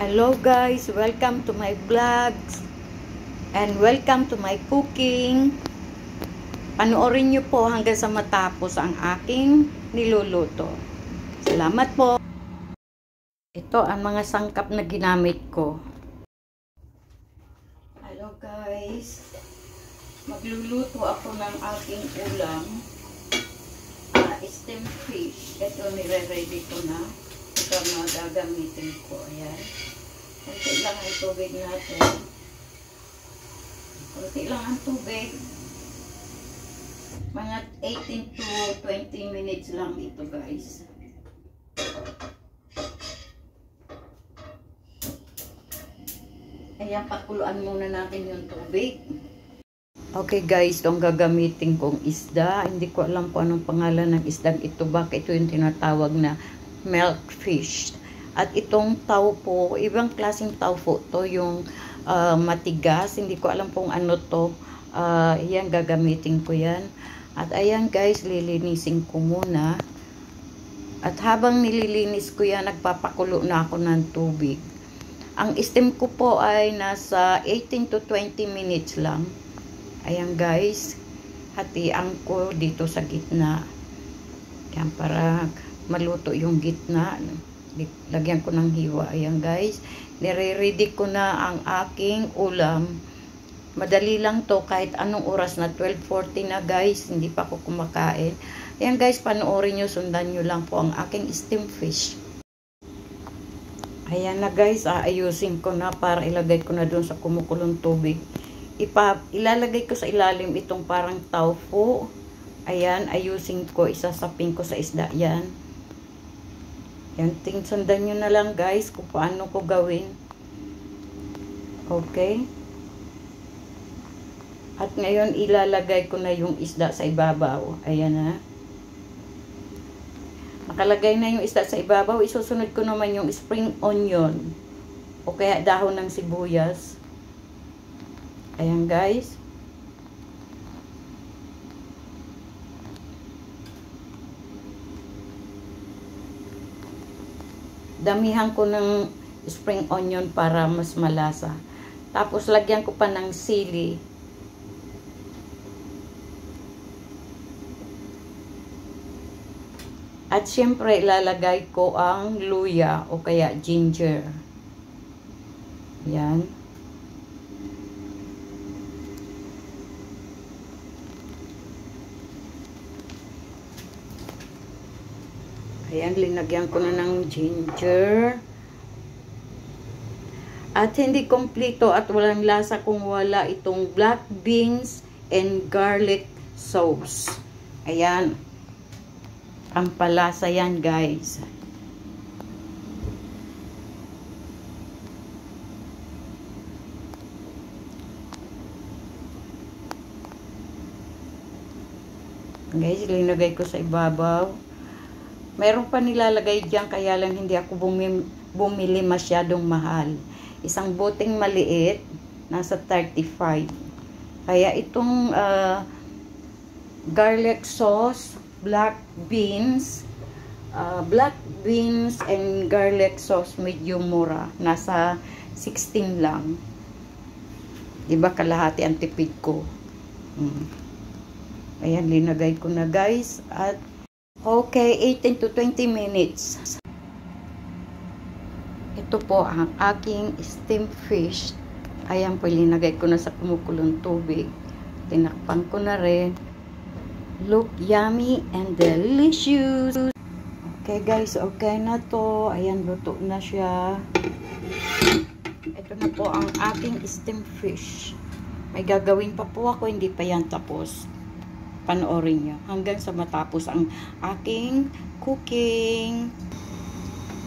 Hello guys, welcome to my vlogs and welcome to my cooking. Panoorin nyo po hanggang sa matapos ang aking niluluto. Salamat po. Ito ang mga sangkap na ginamit ko. Hello guys, magluluto ako ng aking ulam. Steamed fish. Ito nire-ready ko na. Ito ang gagamitin ko. Ayan. Kunti lang ang tubig natin. Kunti lang ang tubig. Mga 18 to 20 minutes lang ito guys. Ayan, pakuluan muna natin yung tubig. Okay guys, itong gagamitin kong isda. Hindi ko alam kung anong pangalan ng isdang ito. Baka ito yung tinatawag na milk fish. At itong taupo, ibang klaseng taupo to, yung matigas. Hindi ko alam kung ano to. Yan, gagamitin ko yan. At ayan guys, lilinisin ko muna. At habang nililinis ko yan, nagpapakulo na ako ng tubig. Ang steam ko po ay nasa 18 to 20 minutes lang. Ayan guys, hatian ko dito sa gitna. Yan, para maluto yung gitna. Lagyan ko ng hiwa. Ayan guys, nire-ready ko na ang aking ulam. Madali lang to, kahit anong oras na, 12:40 na guys, hindi pa ako kumakain. Ayan guys, panoorin nyo, sundan nyo lang po ang aking steamed fish. Ayan na guys, aayusin ko na para ilagay ko na doon sa kumukulong tubig. Ilalagay ko sa ilalim itong parang tofu. Ayan, ayusin ko, isasapin ko sa isda yan. Yan, sundan nyo na lang guys kung paano ko gawin. Okay. At ngayon, ilalagay ko na yung isda sa ibabaw. Ayan na. Nakalagay na yung isda sa ibabaw. Isusunod ko naman yung spring onion. O kaya dahon ng sibuyas. Ayan guys. Damihan ko ng spring onion para mas malasa. Tapos lagyan ko pa ng sili. At syempre ilalagay ko ang luya o kaya ginger. Ayan. Ayan, linagyan ko na ng ginger. At hindi kompleto at walang lasa kung wala itong black beans and garlic sauce. Ayan. Ang palasa yan, guys. Guys, linagay ko sa ibabaw. Meron pa nilalagay dyan, kaya lang hindi ako bumili masyadong mahal. Isang boteng maliit, nasa 35. Kaya itong garlic sauce, black beans and garlic sauce medyo mura. Nasa 16 lang. Diba kalahati ang tipid ko. Ayan, linagay ko na guys. At okay, 18 to 20 minutes. Ito po ang aking steamed fish. Ayan po, linagay ko na sa kumukulong tubig. Tinakpan ko na rin. Look yummy and delicious. Okay guys, okay na to. Ayan, luto na siya. Ito na po ang aking steamed fish. May gagawin pa po ako, hindi pa yan tapos. Panoorin nyo hanggang sa matapos ang aking cooking.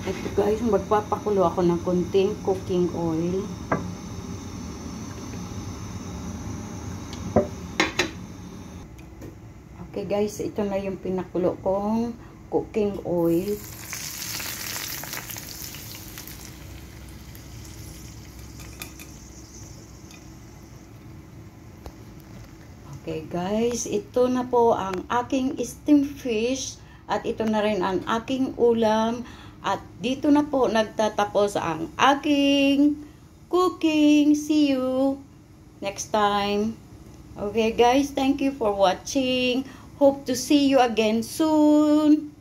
Ito guys, magpapakulo ako ng konting cooking oil. Okay guys, ito na yung pinakulo kong cooking oil. Okay guys, ito na po ang aking steamed fish at ito na rin ang aking ulam at dito na po nagtatapos ang aking cooking. See you next time. Okay guys, thank you for watching. Hope to see you again soon.